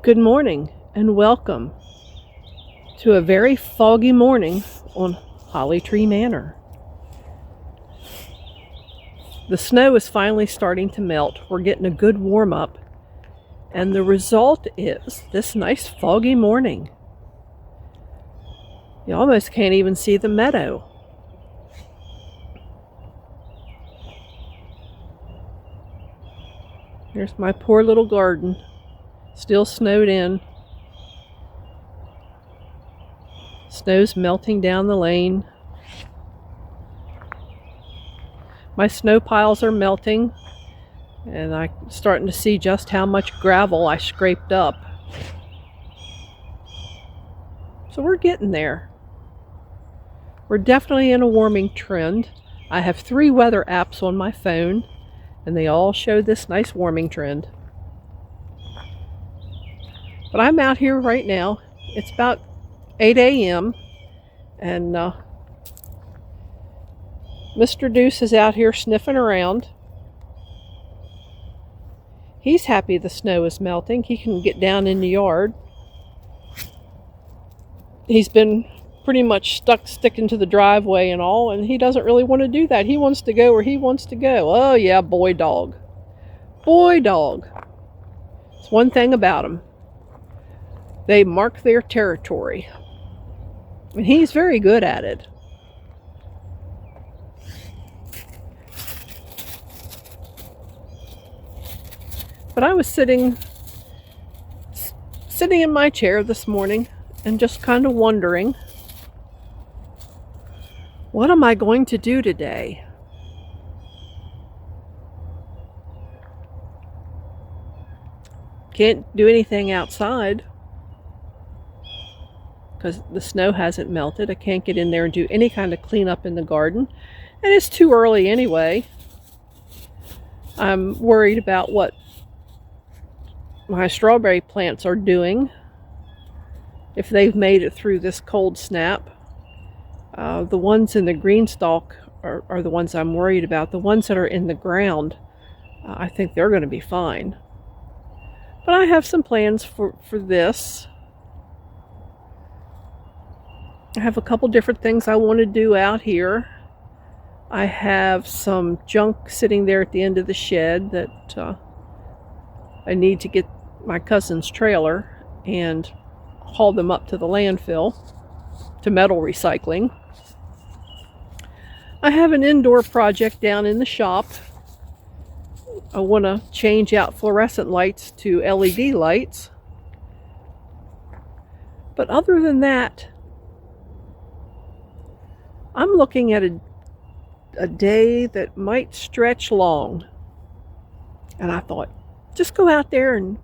Good morning and welcome to a very foggy morning on Holly Tree Manor. The snow is finally starting to melt. We're getting a good warm up, and the result is this nice foggy morning. You almost can't even see the meadow. Here's my poor little garden, still snowed in. Snow's melting down the lane. My snow piles are melting, and I'm starting to see just how much gravel I scraped up. So we're getting there. We're definitely in a warming trend. I have 3 weather apps on my phone, and they all show this nice warming trend. But I'm out here right now. It's about 8 a.m. and Mr. Deuce is out here sniffing around. He's happy the snow is melting. He can get down in the yard. He's been pretty much sticking to the driveway and all, and he doesn't really want to do that. He wants to go where he wants to go. Oh yeah, boy dog. Boy dog. It's one thing about them. They mark their territory. And he's very good at it. But I was sitting in my chair this morning and just kind of wondering, what am I going to do today? Can't do anything outside because the snow hasn't melted. I can't get in there and do any kind of cleanup in the garden, and it's too early anyway. I'm worried about what my strawberry plants are doing, if they've made it through this cold snap. The ones in the green stalk are the ones I'm worried about. The ones that are in the ground, I think they're going to be fine. But I have some plans for this. I have a couple different things I want to do out here. I have some junk sitting there at the end of the shed that I need to get my cousin's trailer and haul them up to the landfill, to metal recycling. I have an indoor project down in the shop. I want to change out fluorescent lights to LED lights. But other than that, I'm looking at a day that might stretch long. And I thought, just go out there and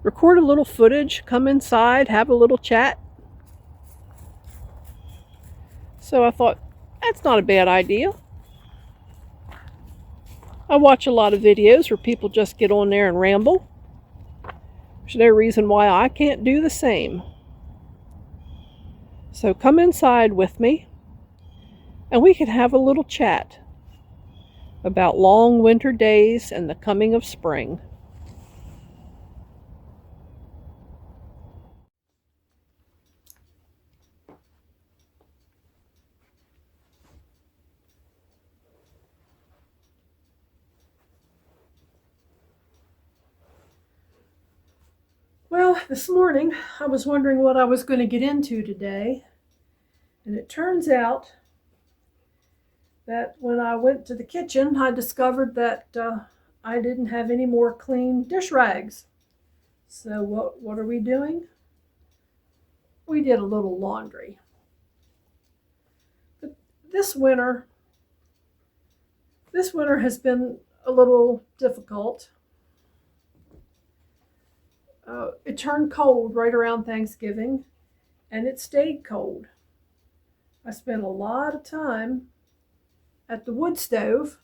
record a little footage, come inside, have a little chat. So I thought, that's not a bad idea. I watch a lot of videos where people just get on there and ramble. There's no reason why I can't do the same. So come inside with me, and we can have a little chat about long winter days and the coming of spring. Well, this morning I was wondering what I was going to get into today, and it turns out that when I went to the kitchen, I discovered that I didn't have any more clean dish rags. So what are we doing? We did a little laundry. But this winter has been a little difficult. It turned cold right around Thanksgiving, and it stayed cold. I spent a lot of time at the wood stove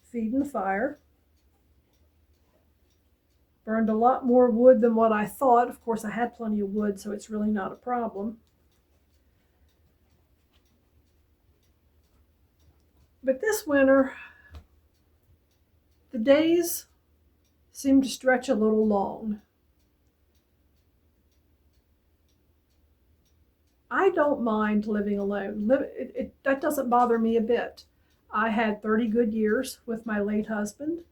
feeding the fire. Burned a lot more wood than what I thought. Of course, I had plenty of wood, so it's really not a problem. But this winter, the days seem to stretch a little long. I don't mind living alone. That doesn't bother me a bit. I had 30 good years with my late husband.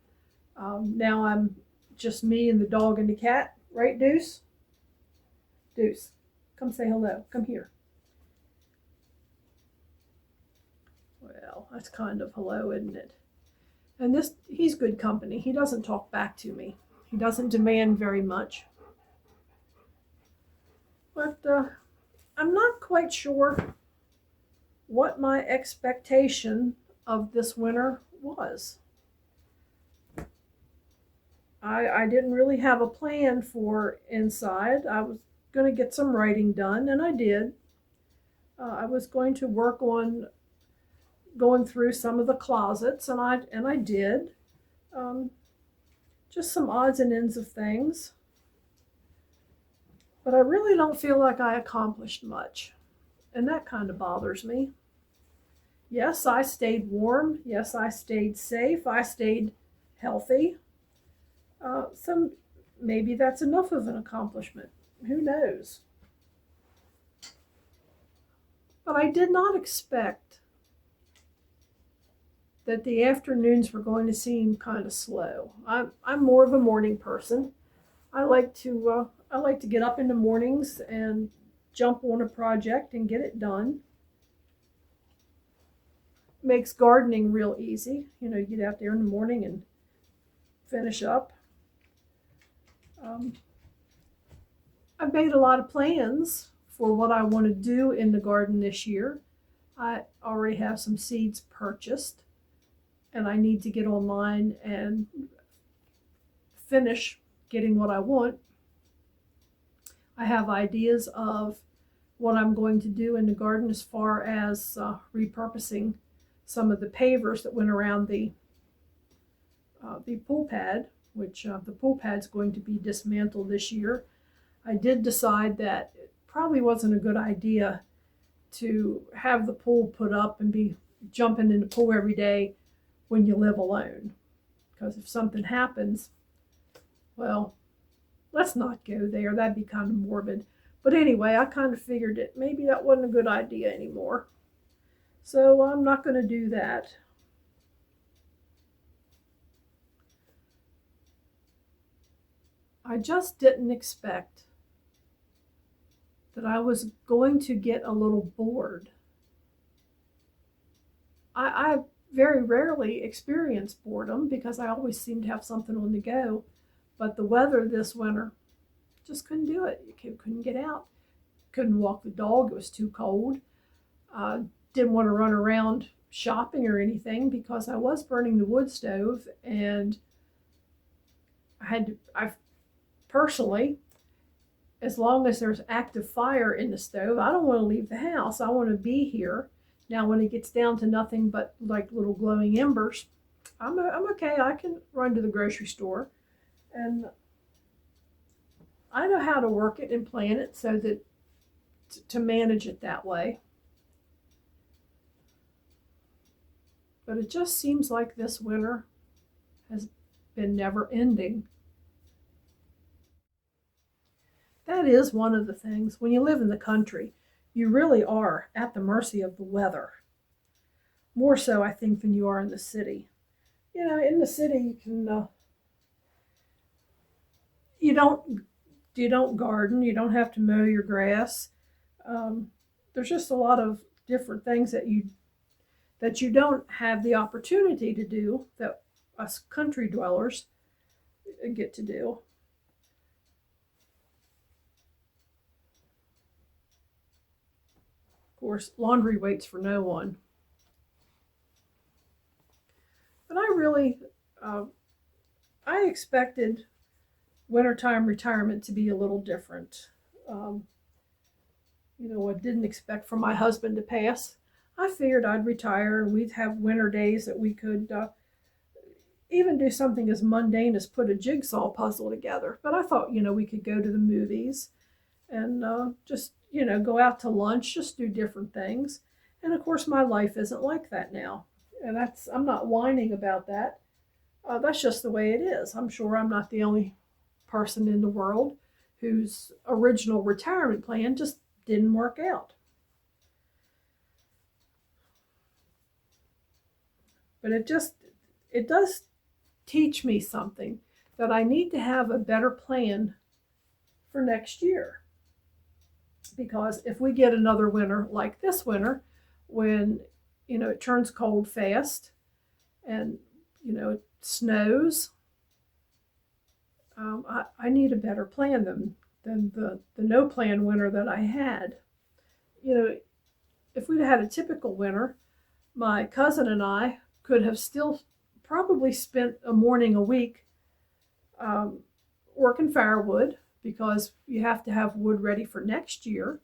Now I'm just me and the dog and the cat. Right, Deuce? Deuce, come say hello. Come here. Well, that's kind of hello, isn't it? And he's good company. He doesn't talk back to me. He doesn't demand very much. But I'm not quite sure what my expectation of this winter was. I didn't really have a plan for inside. I was going to get some writing done, and I did. I was going to work on going through some of the closets, and I did. Um, just some odds and ends of things. But I really don't feel like I accomplished much, and that kind of bothers me. Yes, I stayed warm. Yes, I stayed safe. I stayed healthy. So maybe that's enough of an accomplishment. Who knows? But I did not expect that the afternoons were going to seem kind of slow. I'm more of a morning person. I like to get up in the mornings and jump on a project and get it done. Makes gardening real easy. You get out there in the morning and finish up. I've made a lot of plans for what I want to do in the garden this year. I already have some seeds purchased, and I need to get online and finish getting what I want. I have ideas of what I'm going to do in the garden as far as repurposing some of the pavers that went around the pool pad, which the pool pad's going to be dismantled this year. I did decide that it probably wasn't a good idea to have the pool put up and be jumping in the pool every day when you live alone. Because if something happens, well, let's not go there. That'd be kind of morbid. But anyway, I kind of figured that maybe that wasn't a good idea anymore. So I'm not going to do that. I just didn't expect that I was going to get a little bored. I very rarely experience boredom because I always seem to have something on the go. But the weather this winter just couldn't do it. You couldn't get out, couldn't walk the dog. It was too cold. Didn't want to run around shopping or anything because I was burning the wood stove, and I personally, as long as there's active fire in the stove, I don't want to leave the house. I want to be here. Now, when it gets down to nothing but like little glowing embers, I'm okay. I can run to the grocery store, and I know how to work it and plan it so that to manage it that way. But it just seems like this winter has been never ending. That is one of the things. When you live in the country, you really are at the mercy of the weather. More so, I think, than you are in the city. In the city, you don't garden. You don't have to mow your grass. There's just a lot of different things that you don't have the opportunity to do that us country dwellers get to do. Of course, laundry waits for no one. But I expected wintertime retirement to be a little different. I didn't expect for my husband to pass. I figured I'd retire and we'd have winter days that we could even do something as mundane as put a jigsaw puzzle together. But I thought, we could go to the movies and just, go out to lunch, just do different things. And of course, my life isn't like that now. And I'm not whining about that. That's just the way it is. I'm sure I'm not the only person in the world whose original retirement plan just didn't work out. But it does teach me something, that I need to have a better plan for next year. Because if we get another winter like this winter, when it turns cold fast and it snows, I need a better plan than the no plan winter that I had. If we'd had a typical winter, my cousin and I could have still probably spent a morning a week working firewood, because you have to have wood ready for next year,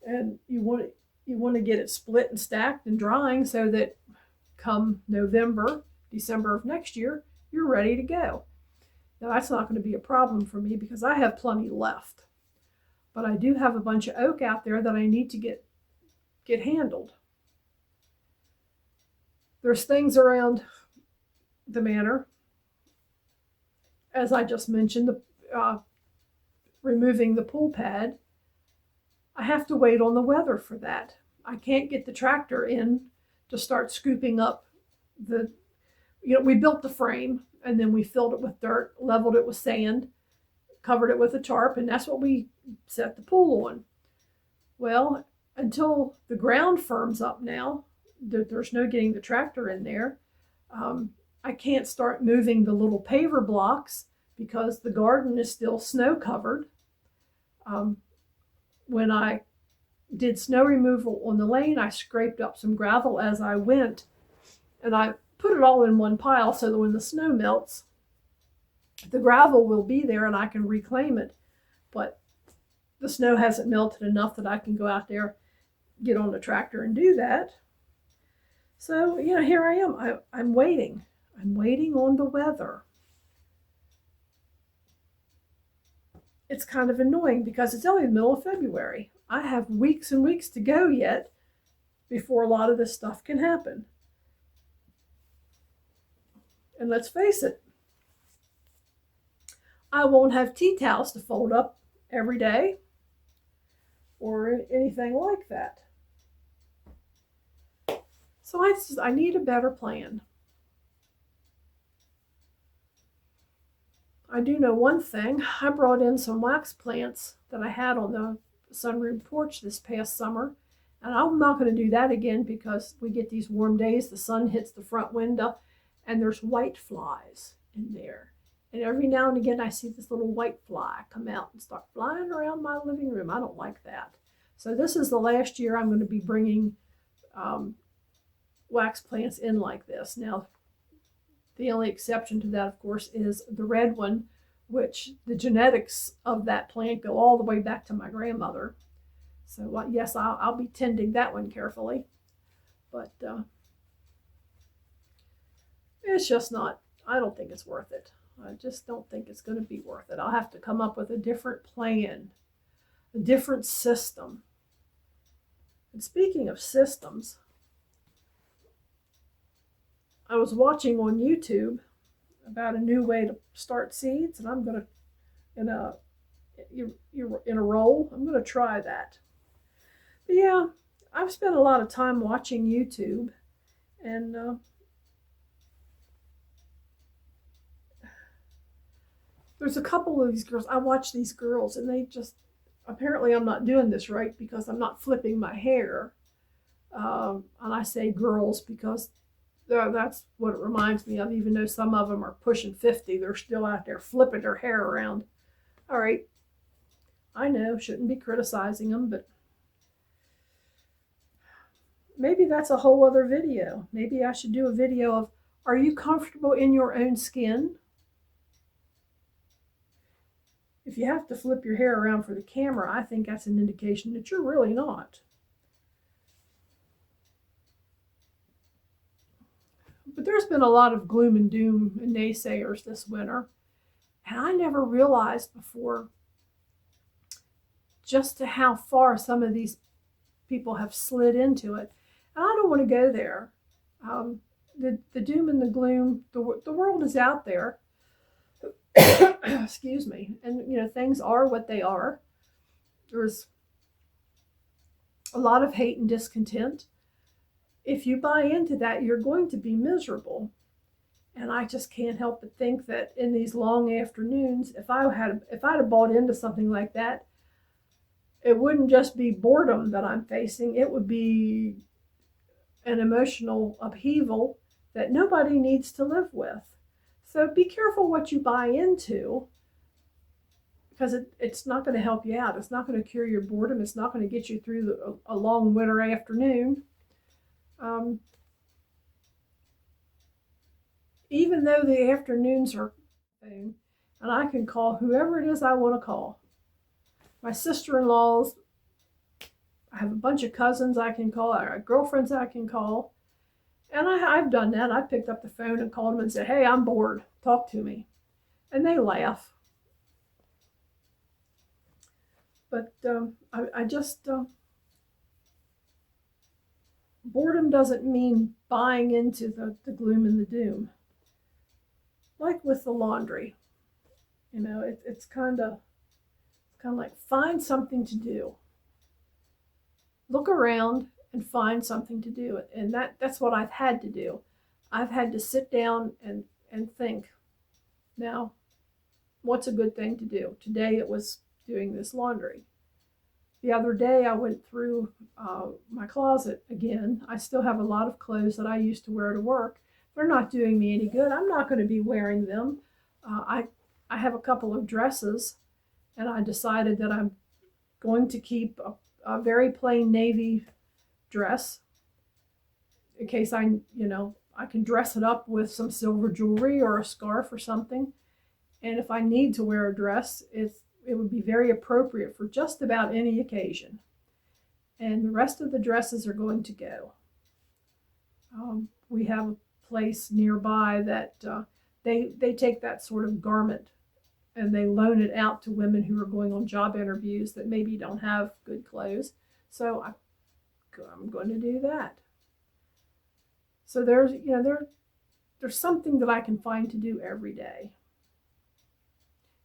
and you want to get it split and stacked and drying so that come November, December of next year, you're ready to go. Now that's not going to be a problem for me because I have plenty left, but I do have a bunch of oak out there that I need to get handled. There's things around the manor, as I just mentioned, removing the pool pad. I have to wait on the weather for that. I can't get the tractor in to start scooping up we built the frame and then we filled it with dirt, leveled it with sand, covered it with a tarp, and that's what we set the pool on. Well, until the ground firms up now, there's no getting the tractor in there. I can't start moving the little paver blocks because the garden is still snow covered. When I did snow removal on the lane, I scraped up some gravel as I went, and I put it all in one pile so that when the snow melts, the gravel will be there and I can reclaim it. But the snow hasn't melted enough that I can go out there, get on the tractor and do that. So, here I am. I'm waiting. I'm waiting on the weather. It's kind of annoying because it's only the middle of February. I have weeks and weeks to go yet before a lot of this stuff can happen. And let's face it, I won't have tea towels to fold up every day or anything like that. So I need a better plan. I do know one thing. I brought in some wax plants that I had on the sunroom porch this past summer, and I'm not going to do that again because we get these warm days, the sun hits the front window, and there's white flies in there. And every now and again I see this little white fly come out and start flying around my living room. I don't like that. So this is the last year I'm going to be bringing wax plants in like this. Now, the only exception to that, of course, is the red one, which the genetics of that plant go all the way back to my grandmother. So yes, I'll be tending that one carefully. But it's just not, I don't think it's worth it. I just don't think it's going to be worth it. I'll have to come up with a different plan, a different system. And speaking of systems, I was watching on YouTube about a new way to start seeds, and I'm going to, in a roll, I'm going to try that. But yeah, I've spent a lot of time watching YouTube, and there's a couple of these girls. I watch these girls, and they just, apparently I'm not doing this right because I'm not flipping my hair. And I say girls because that's what it reminds me of. Even though some of them are pushing 50, they're still out there flipping their hair around. All right, I know, shouldn't be criticizing them, but maybe that's a whole other video. Maybe I should do a video of, are you comfortable in your own skin? If you have to flip your hair around for the camera, I think that's an indication that you're really not. But there's been a lot of gloom and doom and naysayers this winter, and I never realized before just to how far some of these people have slid into it. And I don't want to go there. The doom and the gloom, the world is out there. Excuse me. And, things are what they are. There's a lot of hate and discontent. if you buy into that, you're going to be miserable. And I just can't help but think that in these long afternoons, if I'd have bought into something like that, it wouldn't just be boredom that I'm facing. It would be an emotional upheaval that nobody needs to live with. So be careful what you buy into, because it's not going to help you out. It's not going to cure your boredom. It's not going to get you through a long winter afternoon. Um, Even though the afternoons are and I can call whoever it is I want to call. My sister-in-laws, I have a bunch of cousins I can call, I have girlfriends I can call. And I've done that. I picked up the phone and called them and said, hey, I'm bored. Talk to me. And they laugh. But I just, boredom doesn't mean buying into the gloom and the doom. Like with the laundry, it's kind of like find something to do. Look around and find something to do, and that's what I've had to do. I've had to sit down and think. Now, what's a good thing to do? Today it was doing this laundry. The other day I went through my closet again. I still have a lot of clothes that I used to wear to work. They're not doing me any good. I'm not going to be wearing them. I have a couple of dresses, and I decided that I'm going to keep a very plain navy dress in case I can dress it up with some silver jewelry or a scarf or something. And if I need to wear a dress, it would be very appropriate for just about any occasion. And the rest of the dresses are going to go. We have a place nearby that they take that sort of garment and they loan it out to women who are going on job interviews that maybe don't have good clothes. So I'm going to do that. So there's something that I can find to do every day.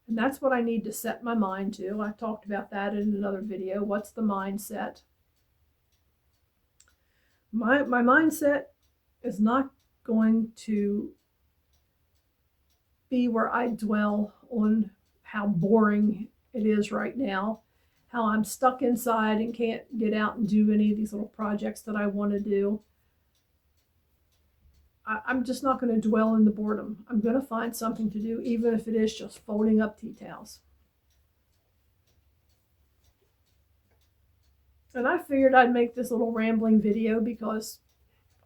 And that's what I need to set my mind to. I talked about that in another video. What's the mindset? My mindset is not going to be where I dwell on how boring it is right now, how I'm stuck inside and can't get out and do any of these little projects that I want to do. I'm just not going to dwell in the boredom. I'm going to find something to do, even if it is just folding up tea towels. And I figured I'd make this little rambling video because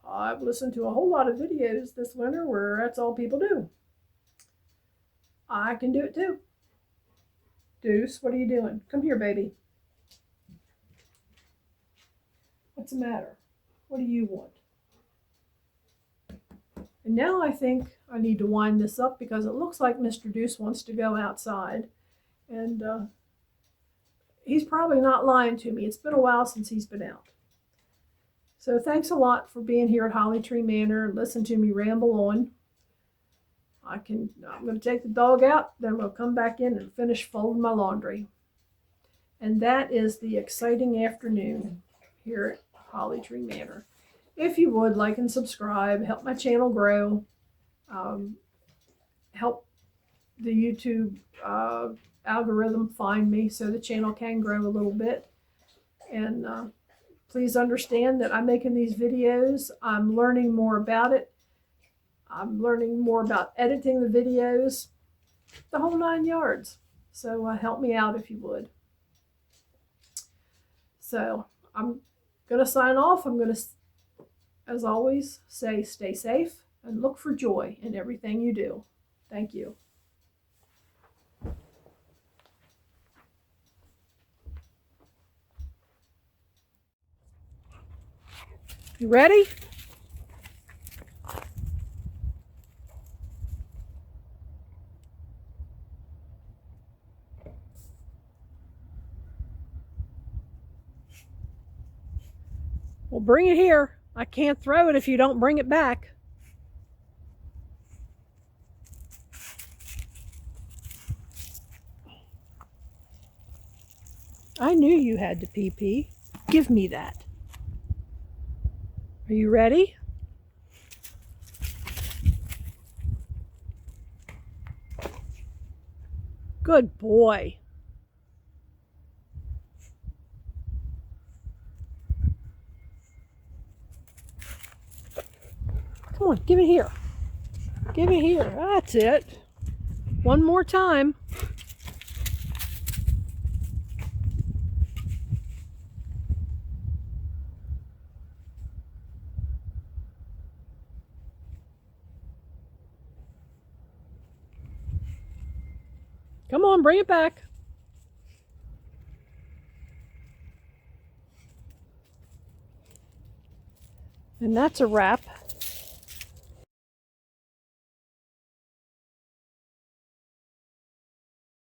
I've listened to a whole lot of videos this winter where that's all people do. I can do it too. Deuce, what are you doing? Come here, baby. What's the matter? What do you want? And now I think I need to wind this up because it looks like Mr. Deuce wants to go outside. And he's probably not lying to me. It's been a while since he's been out. So thanks a lot for being here at Holly Tree Manor and listen to me ramble on. I'm going to take the dog out, then we'll come back in and finish folding my laundry. And that is the exciting afternoon here at Holly Tree Manor. If you would, like and subscribe, help my channel grow, help the YouTube algorithm find me so the channel can grow a little bit. And please understand that I'm making these videos. I'm learning more about it. I'm learning more about editing the videos, the whole 9 yards. So help me out if you would. So I'm going to sign off. I'm going to, as always, say stay safe and look for joy in everything you do. Thank you. You ready? Well, bring it here. I can't throw it if you don't bring it back. I knew you had to pee-pee. Give me that. Are you ready? Good boy. Come on, give it here. Give it here. That's it. One more time. Come on, bring it back. And that's a wrap.